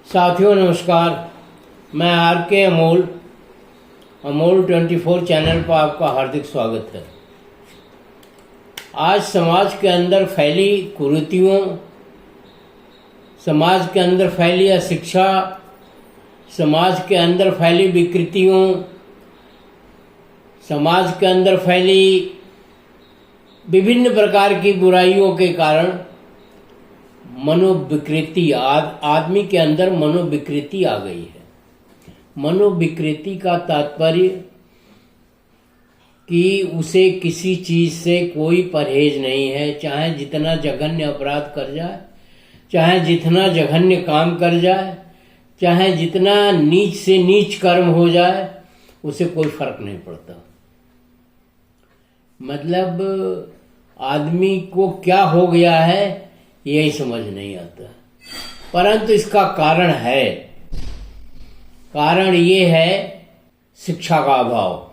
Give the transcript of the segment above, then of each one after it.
साथियों नमस्कार। मैं आर के अमोल 24 चैनल पर आपका हार्दिक स्वागत है। आज समाज के अंदर फैली कुरीतियों, समाज के अंदर फैली अशिक्षा, समाज के अंदर फैली विकृतियों, समाज के अंदर फैली विभिन्न प्रकार की बुराइयों के कारण मनोविकृति, आदमी के अंदर मनोविकृति आ गई है। मनोविकृति का तात्पर्य कि उसे किसी चीज से कोई परहेज नहीं है, चाहे जितना जघन्य अपराध कर जाए, चाहे जितना जघन्य काम कर जाए, चाहे जितना नीच से नीच कर्म हो जाए, उसे कोई फर्क नहीं पड़ता। मतलब आदमी को क्या हो गया है यही समझ नहीं आता। परंतु इसका कारण है, कारण ये है शिक्षा का अभाव।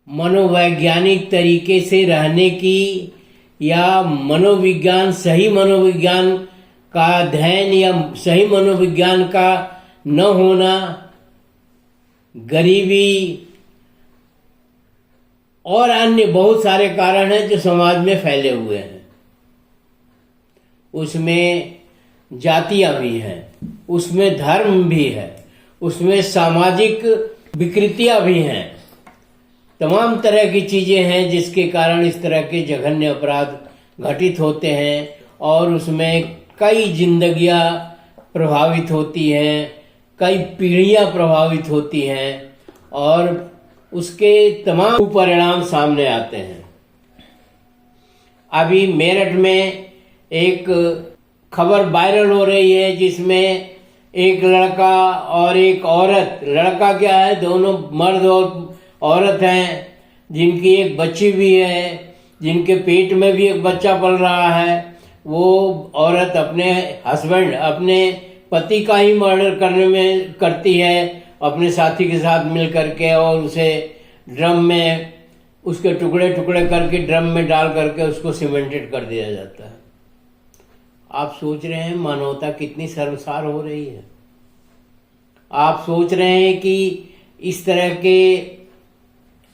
मनोवैज्ञानिक तरीके से रहने की या मनोविज्ञान, सही मनोविज्ञान का अध्ययन या सही मनोविज्ञान का न होना, गरीबी और अन्य बहुत सारे कारण हैं जो समाज में फैले हुए हैं। उसमें जातियां भी हैं, उसमें धर्म भी है, उसमें सामाजिक विकृतियां भी हैं, तमाम तरह की चीजें हैं जिसके कारण इस तरह के जघन्य अपराध घटित होते हैं और उसमें कई जिंदगियां प्रभावित होती हैं, कई पीढ़ियां प्रभावित होती हैं और उसके तमाम परिणाम सामने आते हैं। अभी मेरठ में एक खबर वायरल हो रही है जिसमें एक लड़का और एक औरत, लड़का क्या है, दोनों मर्द और औरत हैं, जिनकी एक बच्ची भी है, जिनके पेट में भी एक बच्चा पल रहा है। वो औरत अपने हस्बैंड, अपने पति का ही मर्डर करती है अपने साथी के साथ मिल करके, और उसे ड्रम में, उसके टुकड़े टुकड़े करके ड्रम में डाल करके उसको सीमेंटेड कर दिया जाता है। आप सोच रहे हैं मानवता कितनी शर्मसार हो रही है। आप सोच रहे हैं कि इस तरह के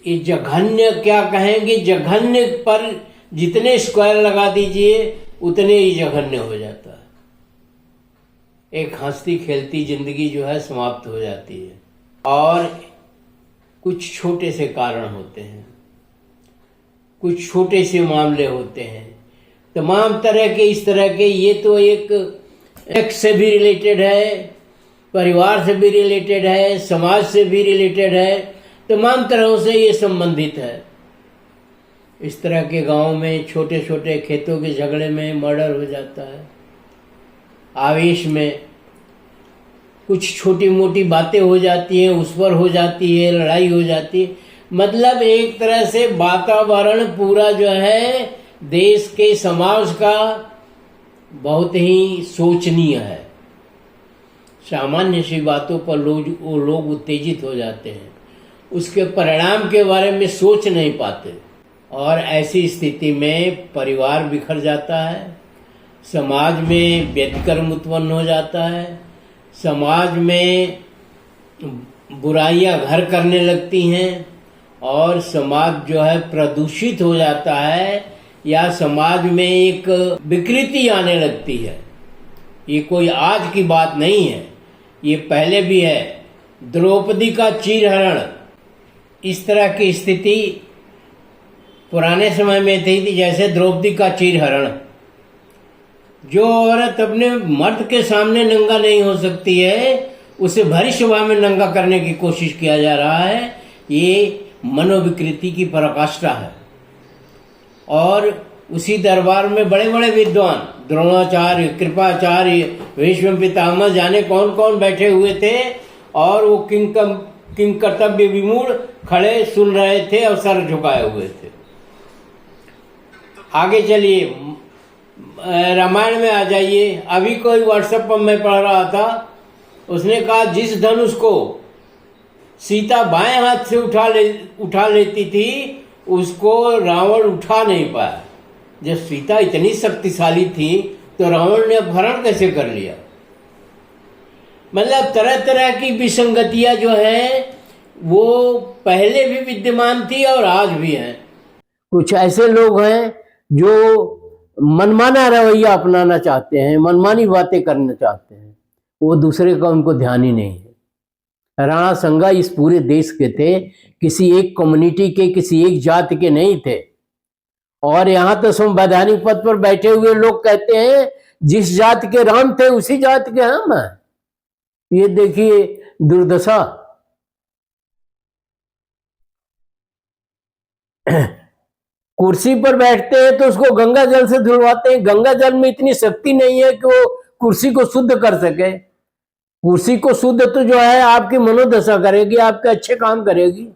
ये जघन्य, क्या कहेंगे, जघन्य पर जितने स्क्वायर लगा दीजिए उतने ही जघन्य हो जाता है। एक हंसती खेलती जिंदगी जो है समाप्त हो जाती है और कुछ छोटे से कारण होते हैं, कुछ छोटे से मामले होते हैं, तमाम तरह के इस तरह के। ये तो एक एक्स से भी रिलेटेड है, परिवार से भी रिलेटेड है, समाज से भी रिलेटेड है, तमाम तरहों से ये संबंधित है। इस तरह के गांव में छोटे छोटे खेतों के झगड़े में मर्डर हो जाता है, आवेश में कुछ छोटी मोटी बातें हो जाती हैं, उस पर हो जाती है, लड़ाई हो जाती है। मतलब एक तरह से वातावरण पूरा जो है देश के, समाज का बहुत ही शोचनीय है। सामान्य सी बातों पर लोग उत्तेजित हो जाते हैं, उसके परिणाम के बारे में सोच नहीं पाते और ऐसी स्थिति में परिवार बिखर जाता है, समाज में व्यतिक्रम उत्पन्न हो जाता है, समाज में बुराइयां घर करने लगती हैं और समाज जो है प्रदूषित हो जाता है या समाज में एक विकृति आने लगती है। ये कोई आज की बात नहीं है, ये पहले भी है। द्रौपदी का चीरहरण, इस तरह की स्थिति पुराने समय में थी, जैसे द्रौपदी का चीरहरण। जो औरत अपने मर्द के सामने नंगा नहीं हो सकती है, उसे भरी सभा में नंगा करने की कोशिश किया जा रहा है। ये मनोविकृति की पराकाष्ठा है। और उसी दरबार में बड़े बड़े विद्वान, द्रोणाचार्य, कृपाचार्य, भीष्म पितामह, जाने कौन कौन बैठे हुए थे और वो किंग कर्तव्य विमूढ़ खड़े सुन रहे थे और सर झुकाए हुए थे। आगे चलिए, रामायण में आ जाइए। अभी कोई व्हाट्सएप पर मैं पढ़ रहा था, उसने कहा जिस धनुष को सीता बाएं हाथ से उठा लेती थी उसको रावण उठा नहीं पाया। जब सीता इतनी शक्तिशाली थी तो रावण ने अपहरण कैसे कर लिया? मतलब तरह तरह की विसंगतियां जो है वो पहले भी विद्यमान थी और आज भी है। कुछ ऐसे लोग हैं जो मनमाना रवैया अपनाना चाहते हैं, मनमानी बातें करना चाहते हैं, वो दूसरे का उनको ध्यान ही नहीं है। राणा संगा इस पूरे देश के थे, किसी एक कम्युनिटी के, किसी एक जाति के नहीं थे। और यहाँ तो संवैधानिक पद पर बैठे हुए लोग कहते हैं जिस जाति के राम थे उसी जाति के हम हैं। ये देखिए दुर्दशा। कुर्सी पर बैठते हैं तो उसको गंगा जल से धुलवाते हैं। गंगा जल में इतनी शक्ति नहीं है कि वो कुर्सी को शुद्ध कर सके। कुर्सी को शुद्ध तो जो है आपकी मनोदशा करेगी, आपके अच्छे काम करेगी,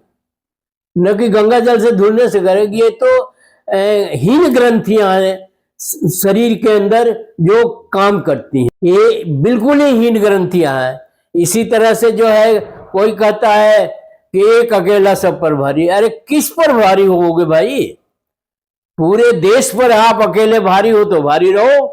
न कि गंगा जल से धुलने से करेगी। ये तो हीन ग्रंथियां हैं शरीर के अंदर जो काम करती हैं, ये बिल्कुल ही हीन ग्रंथियां हैं। इसी तरह से जो है कोई कहता है कि एक अकेला सब पर भारी। अरे किस पर भारी होगे भाई? पूरे देश पर आप अकेले भारी हो तो भारी रहो।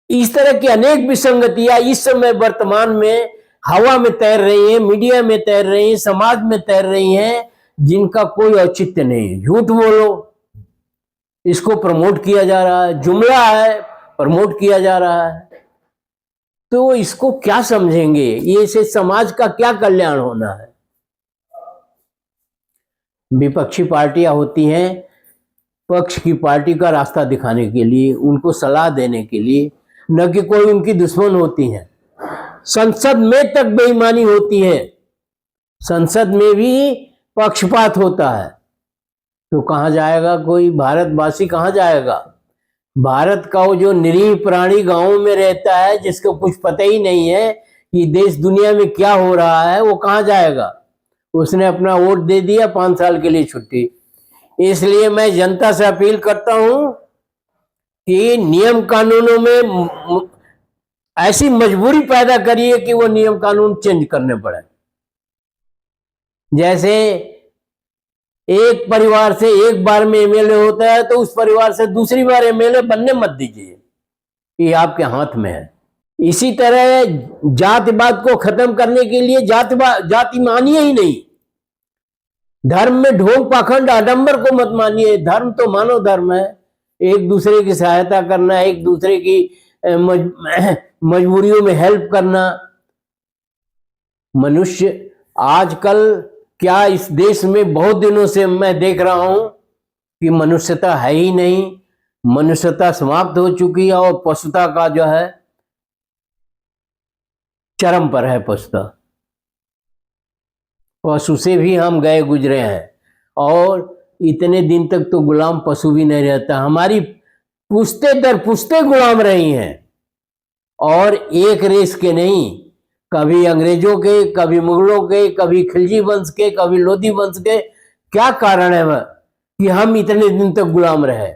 इस तरह की अनेक विसंगतियां इस समय वर्तमान में हवा में तैर रही हैं, मीडिया में तैर रही हैं, समाज में तैर रही हैं, जिनका कोई औचित्य नहीं है। झूठ बोलो, इसको प्रमोट किया जा रहा है, जुमला है, प्रमोट किया जा रहा है। तो इसको क्या समझेंगे? ये से समाज का क्या कल्याण होना है? विपक्षी पार्टियां होती हैं पक्ष की पार्टी का रास्ता दिखाने के लिए, उनको सलाह देने के लिए, न कि कोई उनकी दुश्मन होती हैं। संसद में तक बेईमानी होती है, संसद में भी पक्षपात होता है। तो कहाँ जाएगा कोई भारतवासी? कहाँ जाएगा? भारत का वो जो निरीह प्राणी गांवों में रहता है, जिसको कुछ पता ही नहीं है कि देश दुनिया में क्या हो रहा है, वो कहाँ जाएगा? उसने अपना वोट दे दिया, 5 साल के लिए छुट्टी। इसलिए मैं जनता से अपील करता हूं कि नियम कानूनों में ऐसी मजबूरी पैदा करिए कि वो नियम कानून चेंज करने पड़े। जैसे एक परिवार से एक बार में एमएलए होता है तो उस परिवार से दूसरी बार एमएलए बनने मत दीजिए, ये आपके हाथ में है। इसी तरह जातिवाद को खत्म करने के लिए जाति मानिए ही नहीं। धर्म में ढोंग पाखंड आडंबर को मत मानिए। धर्म तो मानव धर्म है, एक दूसरे की सहायता करना, एक दूसरे की मजबूरियों में हेल्प करना। मनुष्य आजकल क्या इस देश में बहुत दिनों से मैं देख रहा हूं कि मनुष्यता है ही नहीं, मनुष्यता समाप्त हो चुकी है और पशुता का जो है चरम पर है पशुता। पशु से भी हम गए गुजरे हैं और इतने दिन तक तो गुलाम पशु भी नहीं रहता। हमारी पुश्ते दर पुश्ते गुलाम रही हैं और एक रेस के नहीं, कभी अंग्रेजों के, कभी मुगलों के, कभी खिलजी वंश के, कभी लोधी वंश के। क्या कारण है वह कि हम इतने दिन तक गुलाम रहे?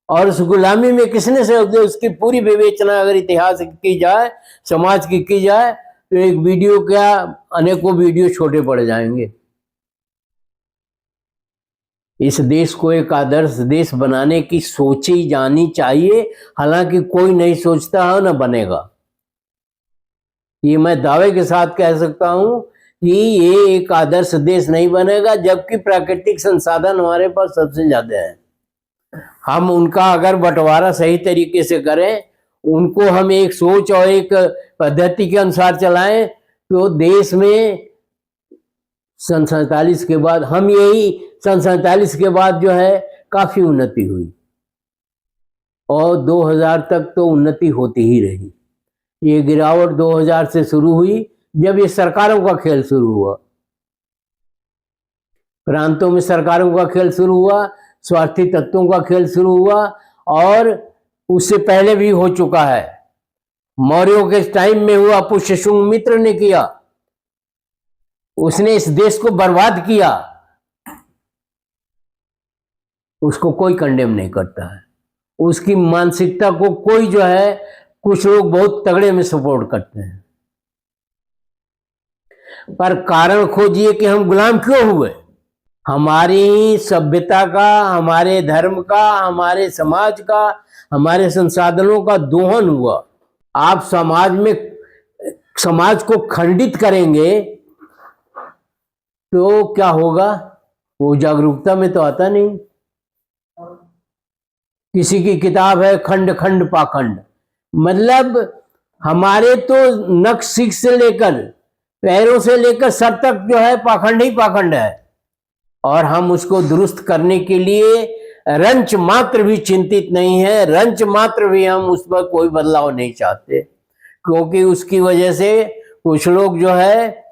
और उस गुलामी में किसने से उसकी पूरी विवेचना अगर इतिहास की जाए, समाज की जाए, तो एक वीडियो क्या अनेकों वीडियो छोटे पड़ जाएंगे। इस देश को एक आदर्श देश बनाने की सोची जानी चाहिए, हालांकि कोई नहीं सोचता है, न बनेगा। ये मैं दावे के साथ कह सकता हूं कि ये एक आदर्श देश नहीं बनेगा, जबकि प्राकृतिक संसाधन हमारे पास सबसे ज्यादा है। हम उनका अगर बंटवारा सही तरीके से करें, उनको हम एक सोच और एक पद्धति के अनुसार चलाएं, तो देश में सन 47 के बाद सन 47 के बाद जो है काफी उन्नति हुई और 2000 तक तो उन्नति होती ही रही। ये गिरावट 2000 से शुरू हुई, जब ये सरकारों का खेल शुरू हुआ, प्रांतों में सरकारों का खेल शुरू हुआ, स्वार्थी तत्वों का खेल शुरू हुआ, और उससे पहले भी हो चुका है। मौर्यों के टाइम में हुआ, पुष्यशुंग मित्र ने किया, उसने इस देश को बर्बाद किया, उसको कोई कंडेम नहीं करता है। उसकी मानसिकता को कोई जो है, कुछ लोग बहुत तगड़े में सपोर्ट करते हैं, पर कारण खोजिए कि हम गुलाम क्यों हुए। हमारी सभ्यता का, हमारे धर्म का, हमारे समाज का, हमारे संसाधनों का दोहन हुआ। आप समाज में समाज को खंडित करेंगे तो क्या होगा? वो जागरूकता में तो आता नहीं। किसी की किताब है खंड खंड पाखंड, मतलब हमारे तो नख सिख से लेकर पैरों से लेकर सर तक जो है पाखंड ही पाखंड है, और हम उसको दुरुस्त करने के लिए रंच मात्र भी चिंतित नहीं है, रंच मात्र भी हम उस पर कोई बदलाव नहीं चाहते, क्योंकि उसकी वजह से कुछ लोग जो है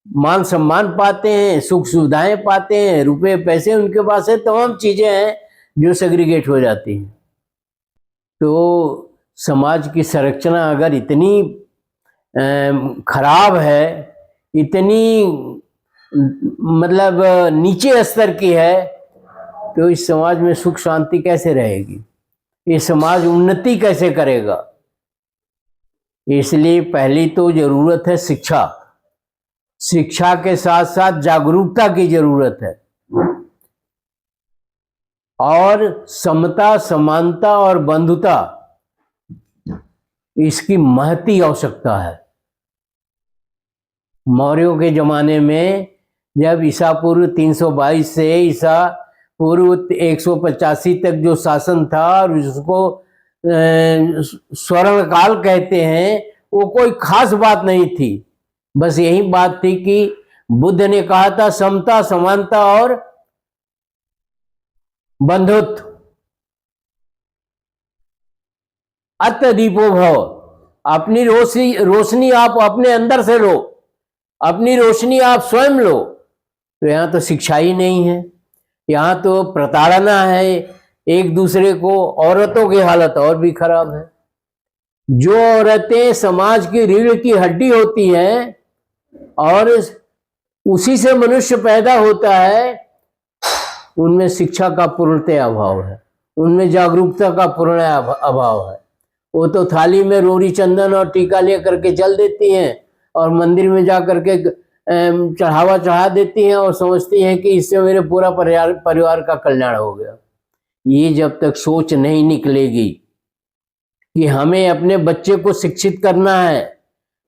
मान सम्मान पाते हैं, सुख सुविधाएं पाते हैं, रुपए पैसे उनके पास है, तमाम चीजें हैं जो सेग्रीगेट हो जाती हैं। तो समाज की संरचना अगर इतनी खराब है, इतनी मतलब नीचे स्तर की है, तो इस समाज में सुख शांति कैसे रहेगी? ये समाज उन्नति कैसे करेगा? इसलिए पहली तो जरूरत है शिक्षा। शिक्षा के साथ साथ जागरूकता की जरूरत है, और समता, समानता और बंधुता, इसकी महती आवश्यकता है। मौर्यों के जमाने में जब ईसा पूर्व 322 से ईसा पूर्व 185 तक जो शासन था, और उसको स्वर्ण काल कहते हैं, वो कोई खास बात नहीं थी। बस यही बात थी कि बुद्ध ने कहा था समता, समानता और बंधुत्व। अत्यदीपो भव, अपनी रोशनी आप अपने अंदर से लो, अपनी रोशनी आप स्वयं लो। तो यहाँ तो शिक्षा ही नहीं है, यहाँ तो प्रताड़ना है एक दूसरे को। औरतों की हालत और भी खराब है। जो औरतें समाज की रीढ़ की हड्डी होती हैं और उसी से मनुष्य पैदा होता है, उनमें शिक्षा का पूर्णतः अभाव है, उनमें जागरूकता का पूर्ण अभाव है। वो तो थाली में रोरी चंदन और टीका लेकर के चल देती हैं, और मंदिर में जा करके चढ़ावा चढ़ा देती हैं, और समझती हैं कि इससे मेरे पूरा परिवार का कल्याण हो गया। ये जब तक सोच नहीं निकलेगी कि हमें अपने बच्चे को शिक्षित करना है,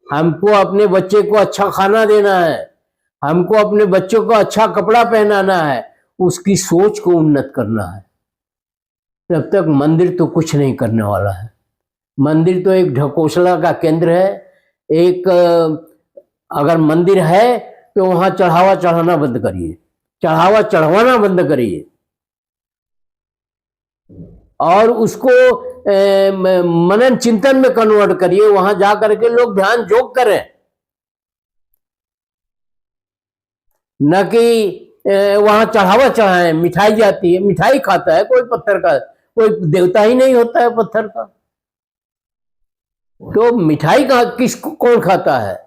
हमको अपने बच्चे को अच्छा खाना देना है, हमको अपने बच्चों को अच्छा कपड़ा पहनाना है, उसकी सोच को उन्नत करना है, तब तक मंदिर तो कुछ नहीं करने वाला है। मंदिर तो एक ढकोसला का केंद्र है। एक अगर मंदिर है तो वहां चढ़ावा चढ़ाना बंद करिए, चढ़ावा चढ़वाना बंद करिए, और उसको मनन चिंतन में कन्वर्ट करिए। वहां जा करके लोग ध्यान योग करें, न कि वहां चढ़ावा चढ़ाएं। मिठाई जाती है, मिठाई खाता है कोई, पत्थर का कोई देवता ही नहीं होता है पत्थर का। तो मिठाई का किसको कौन खाता है?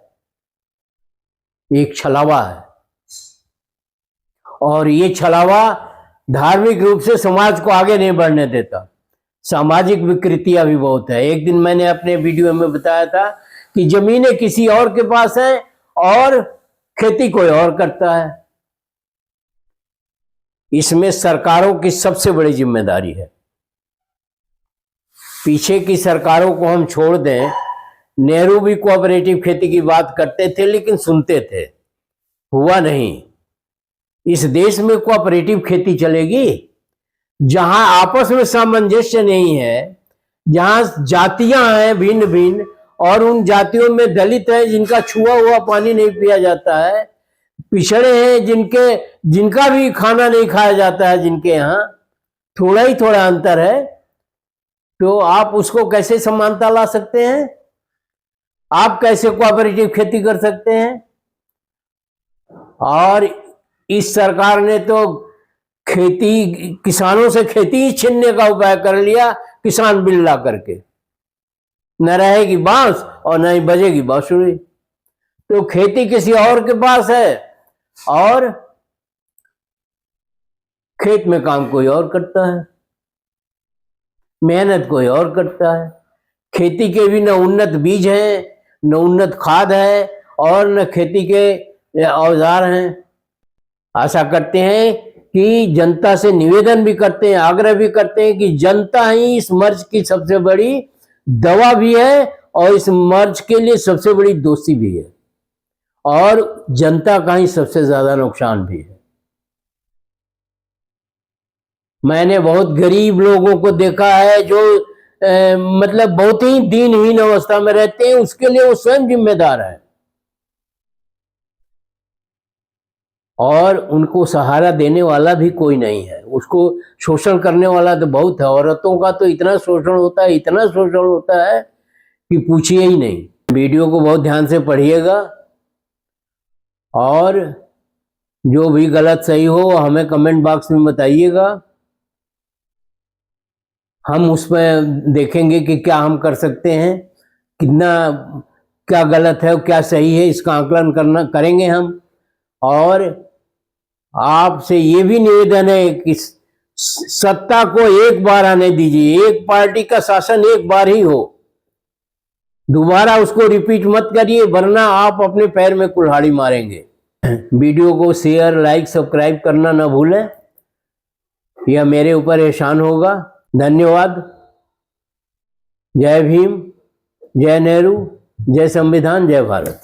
एक छलावा है, और ये छलावा धार्मिक रूप से समाज को आगे नहीं बढ़ने देता। सामाजिक विकृतियां भी बहुत है। एक दिन मैंने अपने वीडियो में बताया था कि जमीनें किसी और के पास हैं और खेती कोई और करता है। इसमें सरकारों की सबसे बड़ी जिम्मेदारी है। पीछे की सरकारों को हम छोड़ दें, नेहरू भी कोऑपरेटिव खेती की बात करते थे, लेकिन सुनते थे, हुआ नहीं। इस देश में कोऑपरेटिव खेती चलेगी जहां आपस में सामंजस्य नहीं है, जहां जातियां हैं भिन्न भिन्न, और उन जातियों में दलित है जिनका छुआ हुआ पानी नहीं पिया जाता है, पिछड़े हैं जिनका भी खाना नहीं खाया जाता है, जिनके यहाँ थोड़ा ही थोड़ा अंतर है, तो आप उसको कैसे समानता ला सकते हैं? आप कैसे कोऑपरेटिव खेती कर सकते हैं? और इस सरकार ने तो खेती, किसानों से खेती ही छीनने का उपाय कर लिया, किसान बिल ला करके। न रहेगी बांस और न ही बजेगी बांसुरी। तो खेती किसी और के पास है, और खेत में काम कोई और करता है, मेहनत कोई और करता है। खेती के भी न उन्नत बीज हैं, न उन्नत खाद है, और न खेती के औजार हैं। आशा करते हैं कि जनता से निवेदन भी करते हैं, आग्रह भी करते हैं कि जनता ही इस मर्ज की सबसे बड़ी दवा भी है और इस मर्ज के लिए सबसे बड़ी दोषी भी है, और जनता का ही सबसे ज्यादा नुकसान भी है। मैंने बहुत गरीब लोगों को देखा है जो मतलब बहुत ही दीनहीन अवस्था में रहते हैं, उसके लिए वो स्वयं जिम्मेदार है, और उनको सहारा देने वाला भी कोई नहीं है। उसको शोषण करने वाला तो बहुत है। औरतों का तो इतना शोषण होता है, इतना शोषण होता है कि पूछिए ही नहीं। वीडियो को बहुत ध्यान से पढ़िएगा, और जो भी गलत सही हो हमें कमेंट बॉक्स में बताइएगा। हम उसमें देखेंगे कि क्या हम कर सकते हैं, कितना क्या गलत है और क्या सही है, इसका आकलन करेंगे हम। और आपसे ये भी निवेदन है कि सत्ता को एक बार आने दीजिए, एक पार्टी का शासन एक बार ही हो, दोबारा उसको रिपीट मत करिए, वरना आप अपने पैर में कुल्हाड़ी मारेंगे। वीडियो को शेयर, लाइक, सब्सक्राइब करना ना भूलें, यह मेरे ऊपर एहसान होगा। धन्यवाद। जय भीम, जय नेहरू, जय संविधान, जय भारत।